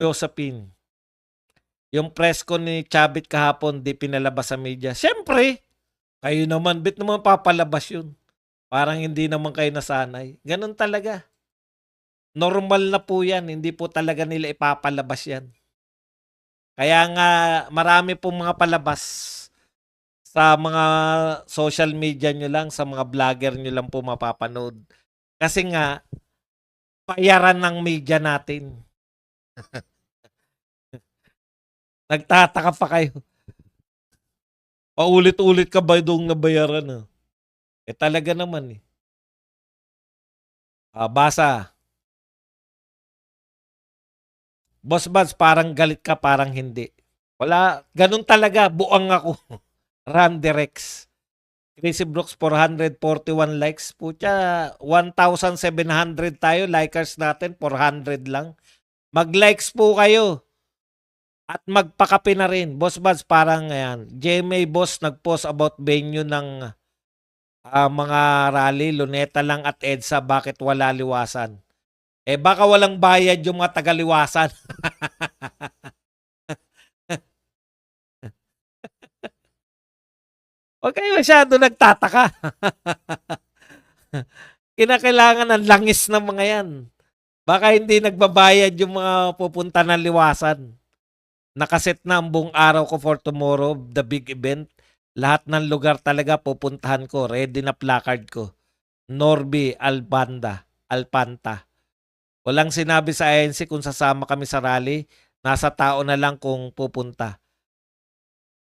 Usapin. Yung press ko ni Chavit kahapon, di pinalabas sa media. Siyempre, kayo naman, bit naman papalabas yun. Parang hindi naman kayo nasanay. Ganun talaga. Normal na po yan. Hindi po talaga nila ipapalabas yan. Kaya nga, marami pong mga palabas sa mga social media nyo lang, sa mga vlogger nyo lang po mapapanood. Kasi nga, bayaran ng media natin. Nagtataka pa kayo. Paulit-ulit ka ba doong nabayaran? Talaga naman eh. Basa. Boss Buds, parang galit ka, parang hindi. Wala, ganun talaga, buang ako. Randy Rex. Crazy Brooks, 441 likes. Pucha, 1,700 tayo. Likers natin, 400 lang. Mag-likes po kayo. At magpakape na rin. Boss Buds, parang ayan. GMA Boss nag-post about venue ng mga rally. Luneta lang at EDSA. Bakit wala liwasan? Baka walang bayad yung mga tagaliwasan. Huwag kayo masyado nagtataka. Kinakailangan ng langis ng mga yan. Baka hindi nagbabayad yung mga pupunta ng liwasan. Nakaset na ang buong araw ko for tomorrow, the big event. Lahat ng lugar talaga pupuntahan ko. Ready na placard ko. Norby, Alpanta. Walang sinabi sa INC kung sasama kami sa rally. Nasa tao na lang kung pupunta.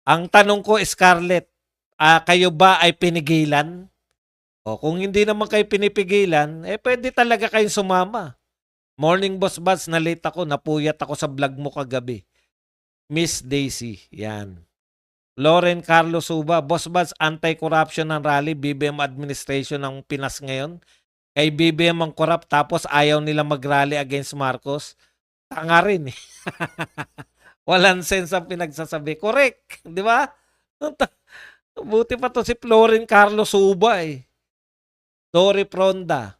Ang tanong ko, Scarlett, kayo ba ay pinigilan? Kung hindi naman kayo pinipigilan, pwede talaga kayong sumama. Morning Boss Buds, na-late ako, napuyat ako sa vlog mo kagabi. Miss Daisy, yan. Lauren Carlos Suba, Boss Buds, anti-corruption ng rally, BBM administration ng Pinas ngayon. Kay BBM ang corrupt tapos ayaw nila mag-rally against Marcos. Tanga rin eh. Walang sense ang pinagsasabi. Correct, di ba? Buti pa to si Lauren Carlos Suba eh. Dory Pronda.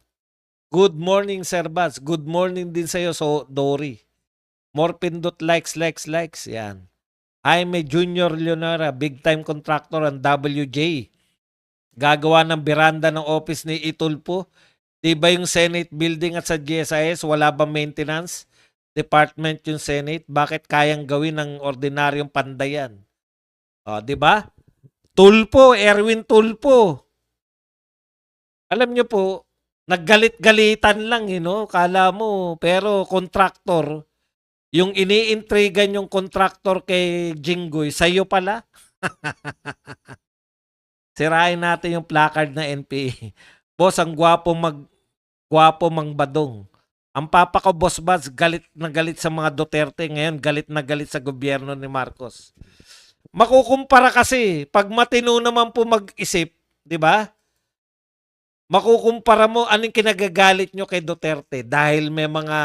Good morning, Sir Baz. Good morning din sa'yo, Dory. More pindot likes. Yan. Jaime Junior Leonora, big time contractor ang WJ. Gagawa ng beranda ng office ni Itulpo. Diba yung Senate building at sa GSIS, wala ba maintenance? Department yung Senate, bakit kayang gawin ng ordinaryong pandayan? Diba? Tulpo, Erwin Tulpo. Alam nyo po, naggalit-galitan lang, kala mo, pero contractor, yung iniintrigan yung contractor kay Jinggoy, sa'yo pala. Sirain natin yung placard na NPA. Boss, ang gwapo mang badong. Ang papa ko, Boss Buds, galit na galit sa mga Duterte. Ngayon, galit na galit sa gobyerno ni Marcos. Makukumpara kasi, pag matino naman po mag-isip, di ba? Makukumpara mo anong kinagagalit nyo kay Duterte dahil may mga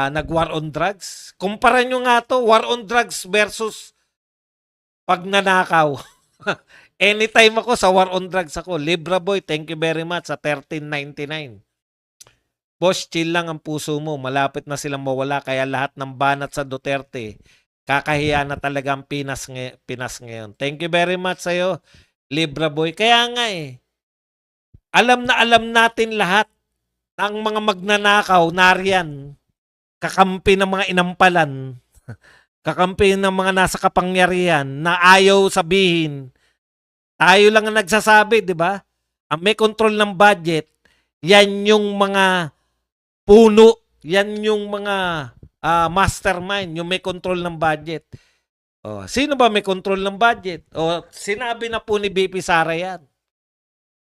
nag-war on drugs. Kumpara nyo nga to, war on drugs versus pagnanakaw. Anytime ako sa war on drugs ako. Libra Boy, thank you very much sa 13.99. Boss, chill lang ang puso mo. Malapit na silang mawala kaya lahat ng banat sa Duterte, kakahiya na talaga ang Pinas ngayon. Thank you very much sa'yo, Libra Boy. Kaya nga alam natin lahat ng mga magnanakaw, nariyan, kakampi ng mga inampalan, kakampi ng mga nasa kapangyarihan na ayaw sabihin. Tayo lang ang nagsasabi, di ba? Ang may control ng budget, yan yung mga puno, yan yung mga mastermind, yung may control ng budget. Sino ba may control ng budget? Sinabi na po ni BP Sara yan.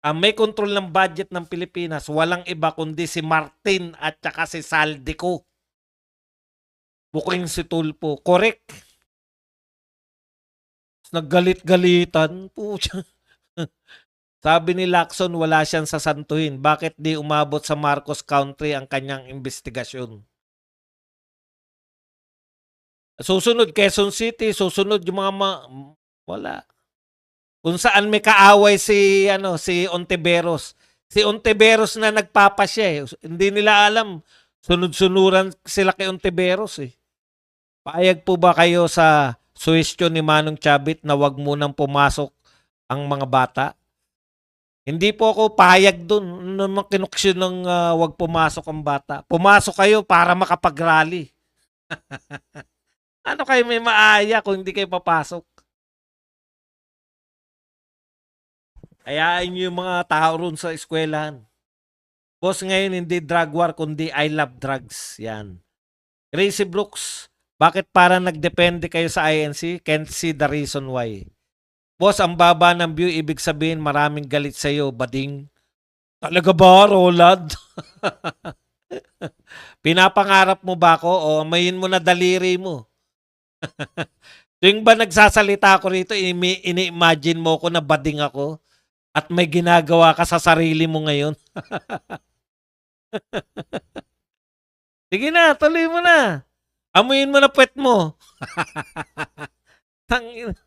Ang may control ng budget ng Pilipinas, walang iba kundi si Martin at saka si Saldico. Buking si Tulpo. Correct. Naggalit-galitan. Pucha. Sabi ni Lacson, wala siyang sasantuhin. Bakit di umabot sa Marcos Country ang kanyang investigasyon? Susunod, Quezon City. Susunod yung mga wala. Kung saan may kaaway si Ontiveros. Si Ontiveros na nagpapasya eh. Hindi nila alam Sunod-sunuran sila kay Ontiveros eh. Paayag po ba kayo sa suwestyon ni Manong Chavit na wag munang pumasok ang mga bata? Hindi po ako payag dun nung kinuksyon ng wag pumasok ang bata. Pumasok kayo para makapag-rally. Ano kayo may maaya kung hindi kayo papasok? Hayaan niyo yung mga tao ron sa eskwelahan. Boss, ngayon hindi drug war kundi I love drugs. Yan. Gracie Brooks, bakit parang nagdepende kayo sa INC? Can't see the reason why. Boss, ang baba ng view, ibig sabihin maraming galit sa'yo, bading. Talaga ba, Roland? Pinapangarap mo ba ako o amayin mo na daliri mo? Tuwing ba nagsasalita ako rito, ini-imagine mo ko na bading ako at may ginagawa ka sa sarili mo ngayon? Sige na, tuloy mo na. Amuyin mo na puwet mo. Tangina.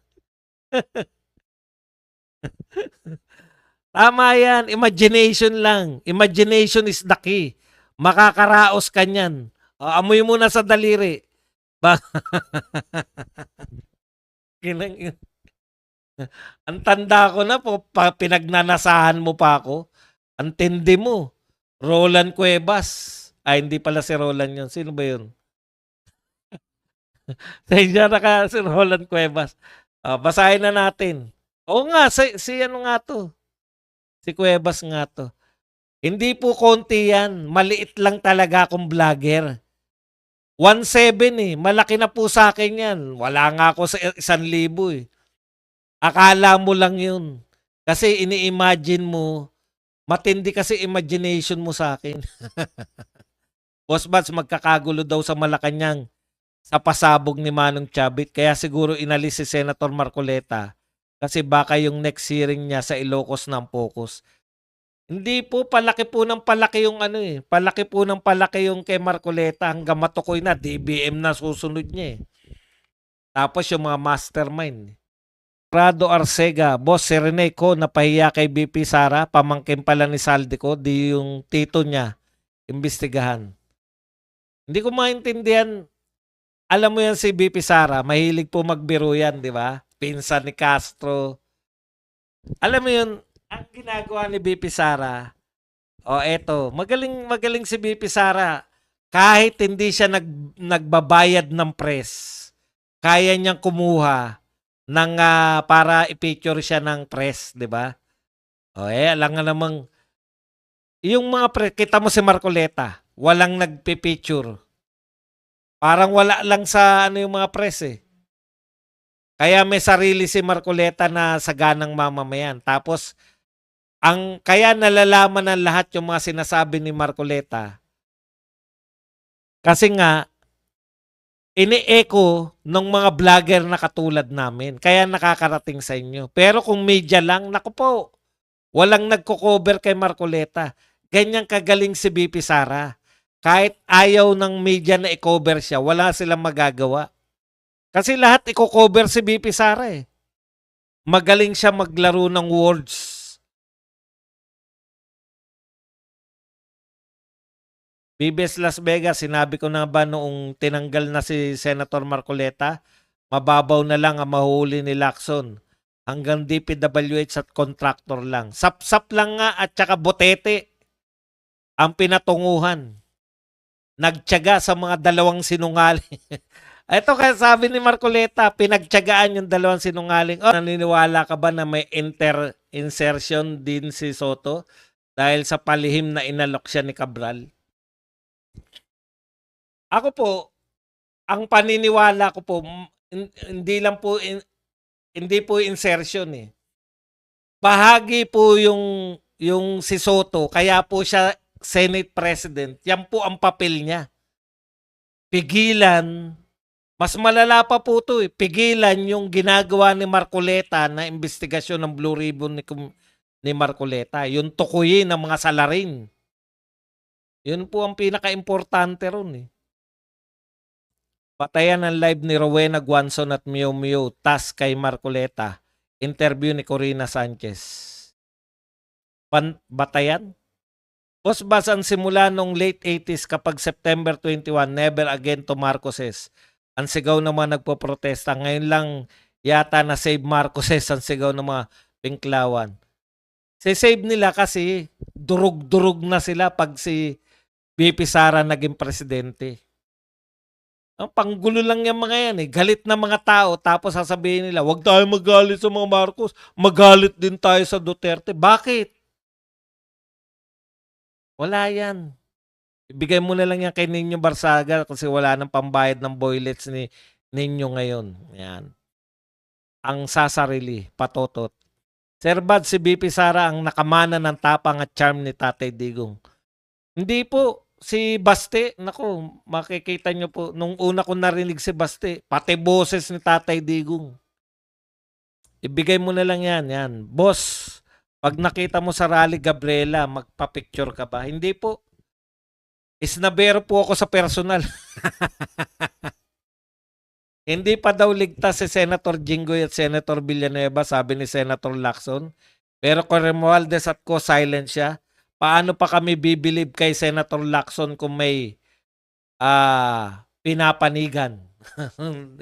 Tama yan. Imagination lang. Imagination is the key. Makakaraos ka niyan. Amoy mo na sa daliri. Ang tanda ko na po, pinagnanasahan mo pa ako. Ang tindi mo. Roland Cuevas. Ay, hindi pala si Roland yun. Sino ba yun? Sensya na ka si Roland Cuevas. Basahin na natin. Oo nga, si ano nga to? Si Cuevas nga to. Hindi po konti yan. Maliit lang talaga akong vlogger. 1,700 eh. Malaki na po sa akin yan. Wala nga ako sa 1,000 eh. Akala mo lang yun. Kasi ini-imagine mo, matindi kasi imagination mo sa akin. Boss Bats, magkakagulo daw sa Malacanang sa pasabog ni Manong Chavit. Kaya siguro inalis si Senator Marcoleta kasi baka yung next hearing niya sa Ilocos ng focus. Hindi po, palaki po ng palaki yung ano eh. Palaki po ng palaki yung kay Marcoleta hanggang matukoy na, DBM na susunod niya eh. Tapos yung mga mastermind. Prado Arcega, boss, si Rene ko napahiya kay BP Sara, pamangkin pala ni Saldico, di yung tito niya, imbestigahan. Hindi ko maintindihan. Alam mo yan si BP Sara, mahilig po magbiro yan, di ba? Pinsan ni Castro. Alam mo yun, ang ginagawa ni BP Sara, eto, magaling si BP Sara. Kahit hindi siya nagbabayad ng press, kaya niyang kumuha ng para i-picture siya ng press, di ba? Alam nga namang, yung mga press, kita mo si Marcoleta, walang nagpipicture. Parang wala lang sa ano yung mga press eh. Kaya may sarili si Marcoleta na saganang mamamayan. Tapos, kaya nalalaman ng lahat yung mga sinasabi ni Marcoleta. Kasi nga, ini-echo ng mga vlogger na katulad namin. Kaya nakakarating sa inyo. Pero kung media lang, naku po, walang nagko-cover kay Marcoleta. Ganyan kagaling si BP Sara. Kahit ayaw ng media na i-cover siya, wala silang magagawa. Kasi lahat i-cover si BP Sara eh. Magaling siya maglaro ng words. BBS Las Vegas, sinabi ko na ba noong tinanggal na si Senator Marcoleta, mababaw na lang ang mahuli ni Lacson. Hanggang DPWH at contractor lang. Sap-sap lang nga at saka botete ang pinatunguhan. Nagtiyaga sa mga dalawang sinungaling. Ito kaya sabi ni Marcoleta, pinagtiyagaan yung dalawang sinungaling. Naniniwala ka ba na may insertion din si Soto dahil sa palihim na inalok siya ni Cabral? Ako po, ang paniniwala ko po, hindi po insertion eh. Bahagi po yung si Soto, kaya po siya Senate President. Yan po ang papel niya. Pigilan, mas malala pa po ito eh, pigilan yung ginagawa ni Marcoleta na investigasyon ng Blue Ribbon ni Marcoleta. Yung tukuyin ng mga salarin. Yun po ang pinaka-importante ron eh. Patayan ang live ni Rowena Guanzon at Mio Mio, task kay Marcoleta. Interview ni Corina Sanchez. Batayan? Boss Bas, ang simula nung late 80s kapag September 21, never again to Marcoses. Ang sigaw ng mga nagpoprotesta. Ngayon lang yata na save Marcoses ang sigaw ng mga Pinklawan. Save nila kasi durug-durug na sila pag si BP Sara naging presidente. Ang panggulo lang yung mga yan eh. Galit na mga tao tapos sasabihin nila, huwag tayo magalit sa mga Marcos. Magalit din tayo sa Duterte. Bakit? Wala yan. Ibigay mo na lang yan kay Ninyo Barsaga kasi wala nang pambayad ng boylets ni Ninyo ngayon. Yan. Ang sasarili, patotot. Sir Bad, si BP Sara ang nakamana ng tapang at charm ni Tatay Digong. Hindi po. Si Baste, naku, makikita nyo po, nung una ko narinig si Baste, pati boses ni Tatay Digong. Ibigay mo na lang yan. Boss, pag nakita mo sa rally Gabriela, magpa-picture ka ba? Hindi po. Isnabero po ako sa personal. Hindi pa daw ligtas si Senator Jinggoy at Senator Villanueva, sabi ni Senator Lacson. Pero kung Romualdez at ko silent siya, paano pa kami bibilib kay Senator Lacson kung may pinapanigan?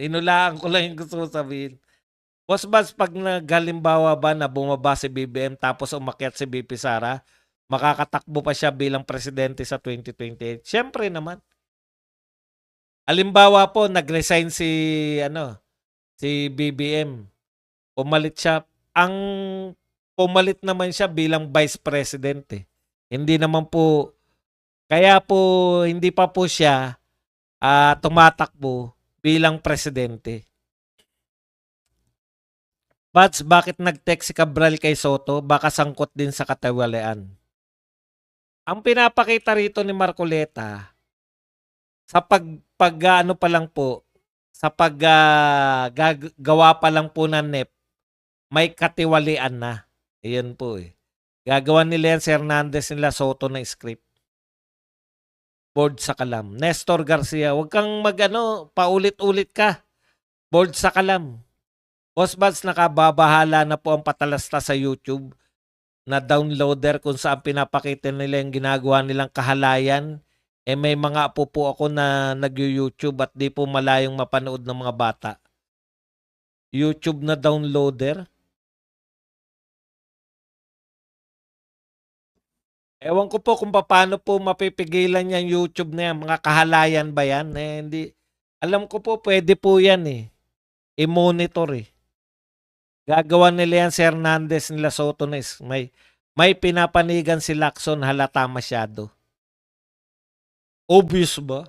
Inulaan ko lang yung gusto ko sabihin. Boss Bas, pag naghalimbawa ba na bumaba si BBM tapos umakyat si BP Sara, makakatakbo pa siya bilang presidente sa 2028? Siyempre naman. Halimbawa po, nag-resign si BBM. Pumalit siya. Ang pumalit naman siya bilang vice president eh. Hindi naman po, kaya po hindi pa po siya tumatakbo bilang presidente. Bats, bakit nag-text si Cabral kay Soto? Baka sangkot din sa katiwalian. Ang pinapakita rito ni Marcoleta, sa ano pa lang po, sa gawa pa lang po ng NEP, may katiwalian na. Iyan po eh. Gagawa ni Lance Hernandez nila Soto na script. Board sa kalam. Nestor Garcia, huwag kang paulit-ulit ka. Board sa kalam. Boss Buds, nakababahala na po ang patalasta sa YouTube na downloader kung saan pinapakita nila yung ginagawa nilang kahalayan. May mga apo po ako na nag-YouTube at di po malayong mapanood ng mga bata. YouTube na downloader? Ewan ko po kung paano po mapipigilan yung YouTube na yan. Mga kahalayan ba yan? Hindi. Alam ko po, pwede po yan eh. I-monitor eh. Gagawa nila yan si Hernandez nila Soto na may pinapanigan si Lacson, halata masyado. Obvious ba?